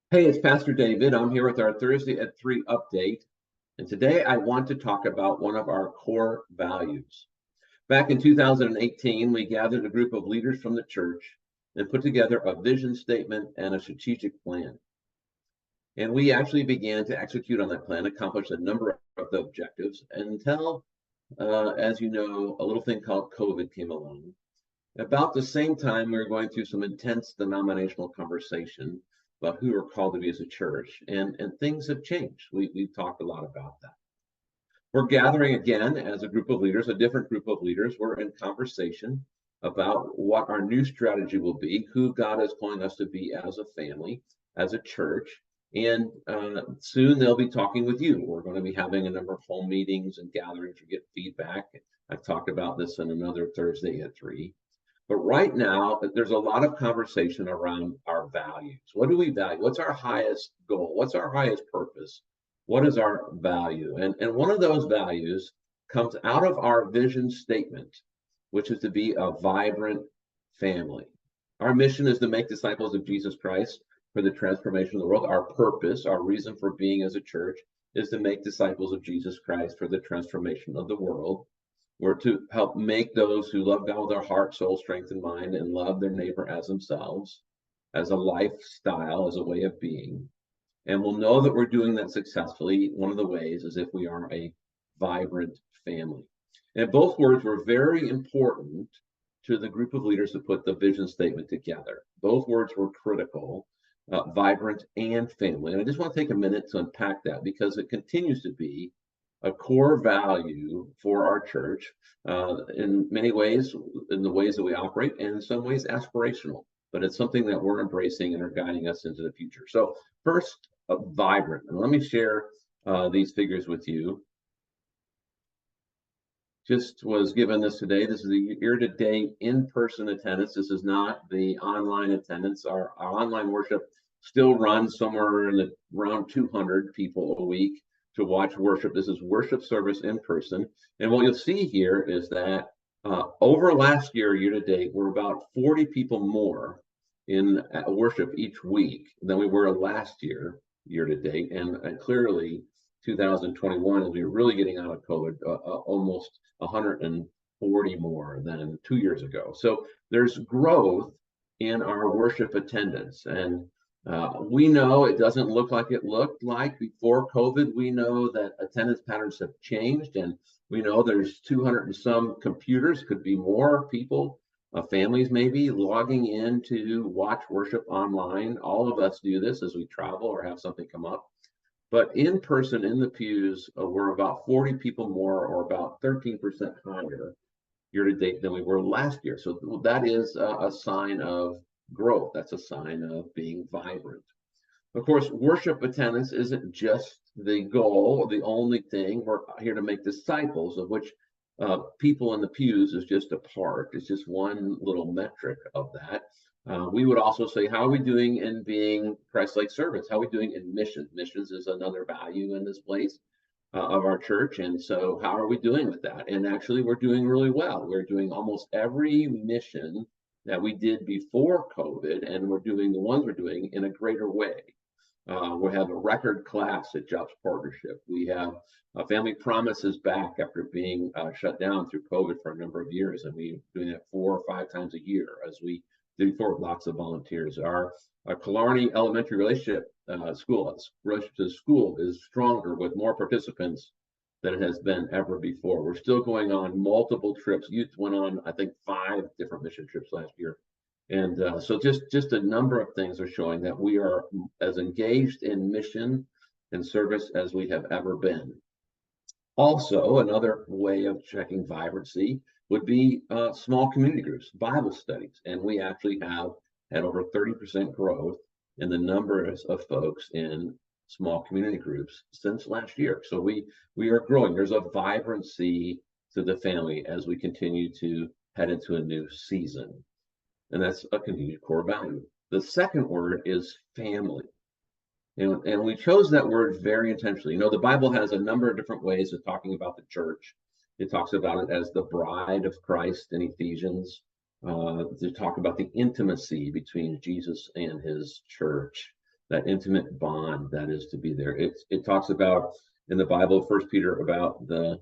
Hey, it's Pastor David. I'm here with our Thursday at 3 update. And today I want to talk about one of our core values. Back in 2018, we gathered a group of leaders from the church and put together a vision statement and a strategic plan. And we actually began to execute on that plan, accomplish a number of the objectives until, as you know, a little thing called COVID came along. About the same time, we were going through some intense denominational conversation about who we're called to be as a church, and things have changed. We've talked a lot about that. We're gathering again as a group of leaders, a different group of leaders. We're in conversation about what our new strategy will be, who God is calling us to be as a family, as a church. And soon they'll be talking with you. We're going to be having a number of home meetings and gatherings to get feedback. I've talked about this in another Thursday at 3. But right now, there's a lot of conversation around our values. What do we value? What's our highest goal? What's our highest purpose? What is our value? And one of those values comes out of our vision statement, which is to be a vibrant family. Our mission is to make disciples of Jesus Christ for the transformation of the world. Our purpose, our reason for being as a church, is to make disciples of Jesus Christ for the transformation of the world. We're to help make those who love God with their heart, soul, strength, and mind, and love their neighbor as themselves, as a lifestyle, as a way of being. And we'll know that we're doing that successfully. One of the ways is if we are a vibrant family. And both words were very important to the group of leaders who put the vision statement together. Both words were critical, vibrant and family. And I just want to take a minute to unpack that because it continues to be a core value for our church in many ways, in the ways that we operate, and in some ways aspirational. But it's something that we're embracing and are guiding us into the future. So first, vibrant. And let me share these figures with you. Just was given this today. This is the year-to-date in-person attendance. This is not the online attendance. Our online worship still runs somewhere in around 200 people a week to watch worship. This is worship service in person. And what you'll see here is that over last year, year-to-date, we're about 40 people more in worship each week than we were last year, year-to-date. And clearly, 2021, as we were really getting out of COVID, almost 140 more than 2 years ago. So there's growth in our worship attendance. And we know it doesn't look like it looked like before COVID. We know that attendance patterns have changed, and we know there's 200 and some computers, could be more people, families maybe, logging in to watch worship online. All of us do this as we travel or have something come up. But in person, in the pews, we're about 40 people more, or about 13% higher year to date than we were last year. So that is a sign of growth. That's a sign of being vibrant. Of course, worship attendance isn't just the goal or the only thing. We're here to make disciples, of which people in the pews is just a part. It's just one little metric of that. We would also say, how are we doing in being Christ-like servants? How are we doing in mission? Missions is another value in this place of our church. And so how are we doing with that? And actually, we're doing really well. We're doing almost every mission that we did before COVID, and we're doing the ones we're doing in a greater way. We have a record class at Jobs Partnership. We have Family Promises back after being shut down through COVID for a number of years, and we're doing that 4 or 5 times a year as we do for lots of volunteers. Our Killarney Elementary Relationship relationship to the school is stronger with more participants than it has been ever before. We're still going on multiple trips. Youth went on, I think, 5 different mission trips last year. And so just a number of things are showing that we are as engaged in mission and service as we have ever been. Also, another way of checking vibrancy would be small community groups, Bible studies. And we actually have had over 30% growth in the numbers of folks in small community groups since last year. So we are growing. There's a vibrancy to the family as we continue to head into a new season. And that's a continued core value. The second word is family. And we chose that word very intentionally. You know, the Bible has a number of different ways of talking about the church. It talks about it as the bride of Christ in Ephesians. To talk about the intimacy between Jesus and his church. that intimate bond that is to be there. It talks about in the Bible, First Peter, about the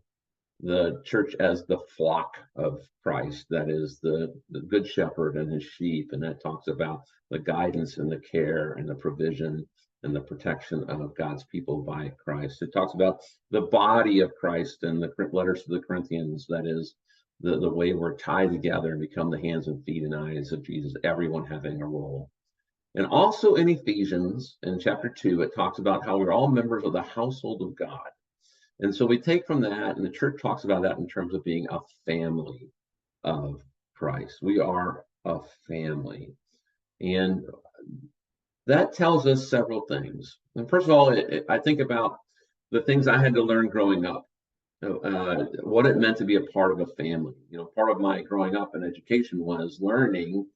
church as the flock of Christ, that is the good shepherd and his sheep, and that talks about the guidance and the care and the provision and the protection of God's people by Christ. It talks about the body of Christ and the letters to the Corinthians, that is the way we're tied together and become the hands and feet and eyes of Jesus, everyone having a role. And also in Ephesians, in chapter 2, it talks about how we're all members of the household of God. And so we take from that, and the church talks about that in terms of being a family of Christ. We are a family. And that tells us several things. And first of all, I think about the things I had to learn growing up, what it meant to be a part of a family. Part of my growing up and education was learning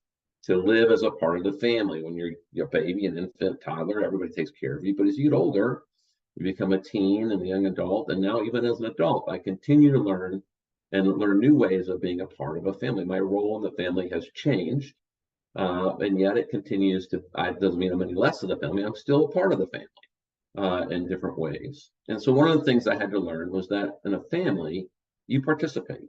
to live as a part of the family. When you're a baby, an infant, toddler, everybody takes care of you. But as you get older, you become a teen and a young adult. And now even as an adult, I continue to learn new ways of being a part of a family. My role in the family has changed. And yet it continues to, it doesn't mean I'm any less of the family. I'm still a part of the family in different ways. And so one of the things I had to learn was that in a family, you participate.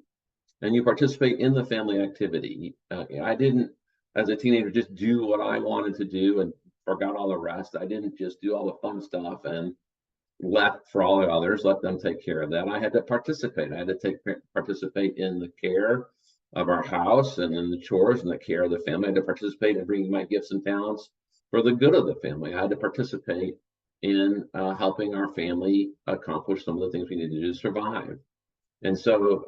And you participate in the family activity. I didn't, as a teenager, just do what I wanted to do and forgot all the rest. I didn't just do all the fun stuff and left for all the others, let them take care of that. I had to participate. I had to participate in the care of our house and in the chores and the care of the family. I had to participate in bringing my gifts and talents for the good of the family. I had to participate in helping our family accomplish some of the things we needed to do to survive. And so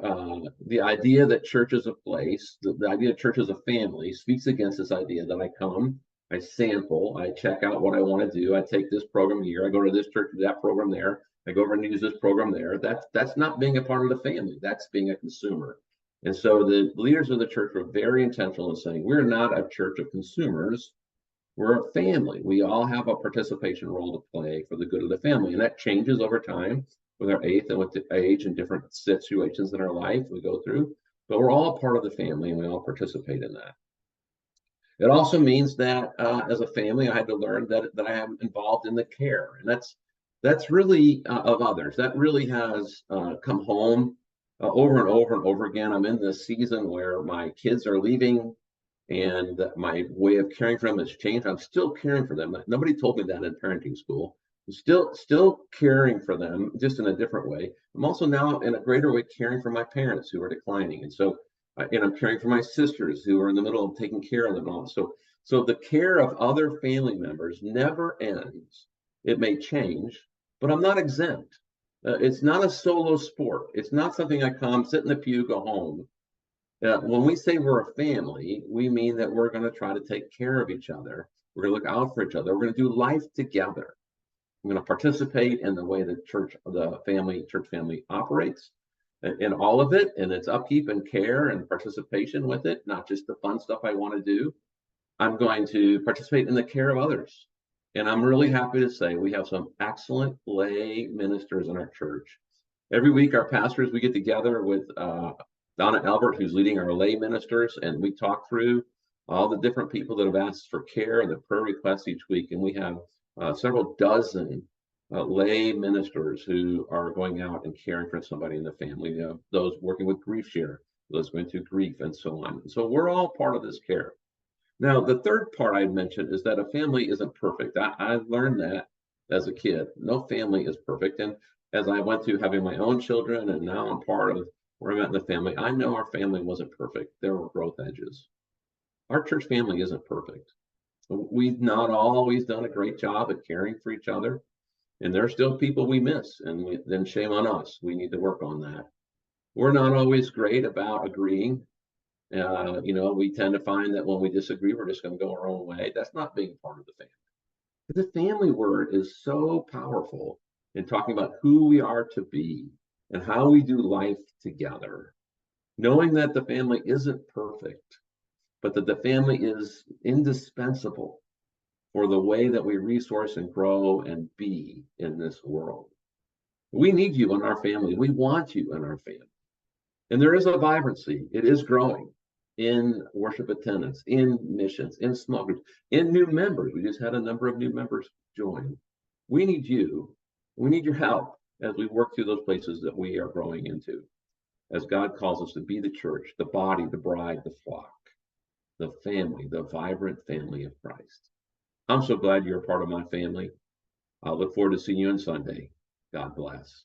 the idea that church is a place, the idea of church as a family speaks against this idea that I come, I sample, I check out what I want to do. I take this program here, I go to this church, that program there, I go over and use this program there. That's not being a part of the family. That's being a consumer. And so the leaders of the church were very intentional in saying, we're not a church of consumers. We're a family. We all have a participation role to play for the good of the family. And that changes over time with our age and with the age and different situations in our life we go through. But we're all a part of the family and we all participate in that. It also means that as a family, I had to learn that I am involved in the care. And that's really of others. That really has come home over and over and over again. I'm in this season where my kids are leaving and my way of caring for them has changed. I'm still caring for them. Nobody told me that in parenting school. I'm still caring for them, just in a different way. I'm also now in a greater way caring for my parents who are declining. And so, and I'm caring for my sisters who are in the middle of taking care of them all. So the care of other family members never ends. It may change, but I'm not exempt. It's not a solo sport. It's not something I come, sit in the pew, go home. When we say we're a family, we mean that we're going to try to take care of each other. We're going to look out for each other. We're going to do life together. I'm going to participate in the way the church family operates, in all of it, and its upkeep and care and participation with it, not just the fun stuff I want to do. I'm going to participate in the care of others. And I'm really happy to say we have some excellent lay ministers in our church. Every week, our pastors, we get together with Donna Albert, who's leading our lay ministers, and we talk through all the different people that have asked for care and the prayer requests each week. And we have several dozen lay ministers who are going out and caring for somebody in the family. Those working with grief share, those going through grief, and so on. So we're all part of this care. Now, the third part I mentioned is that a family isn't perfect. I learned that as a kid. No family is perfect. And as I went through having my own children, and now I'm part of where I'm at in the family, I know our family wasn't perfect. There were growth edges. Our church family isn't perfect. We've not always done a great job at caring for each other. And there are still people we miss, and then shame on us. We need to work on that. We're not always great about agreeing. We tend to find that when we disagree, we're just going to go our own way. That's not being part of the family. The family word is so powerful in talking about who we are to be and how we do life together. Knowing that the family isn't perfect, but that the family is indispensable for the way that we resource and grow and be in this world. We need you in our family. We want you in our family. And there is a vibrancy. It is growing. in worship attendance, in missions, in small groups, in new members. We just had a number of new members join. We need you. We need your help as we work through those places that we are growing into, as God calls us to be the church, the body, the bride, the flock, the family, the vibrant family of Christ. I'm so glad you're a part of my family. I look forward to seeing you on Sunday. God bless.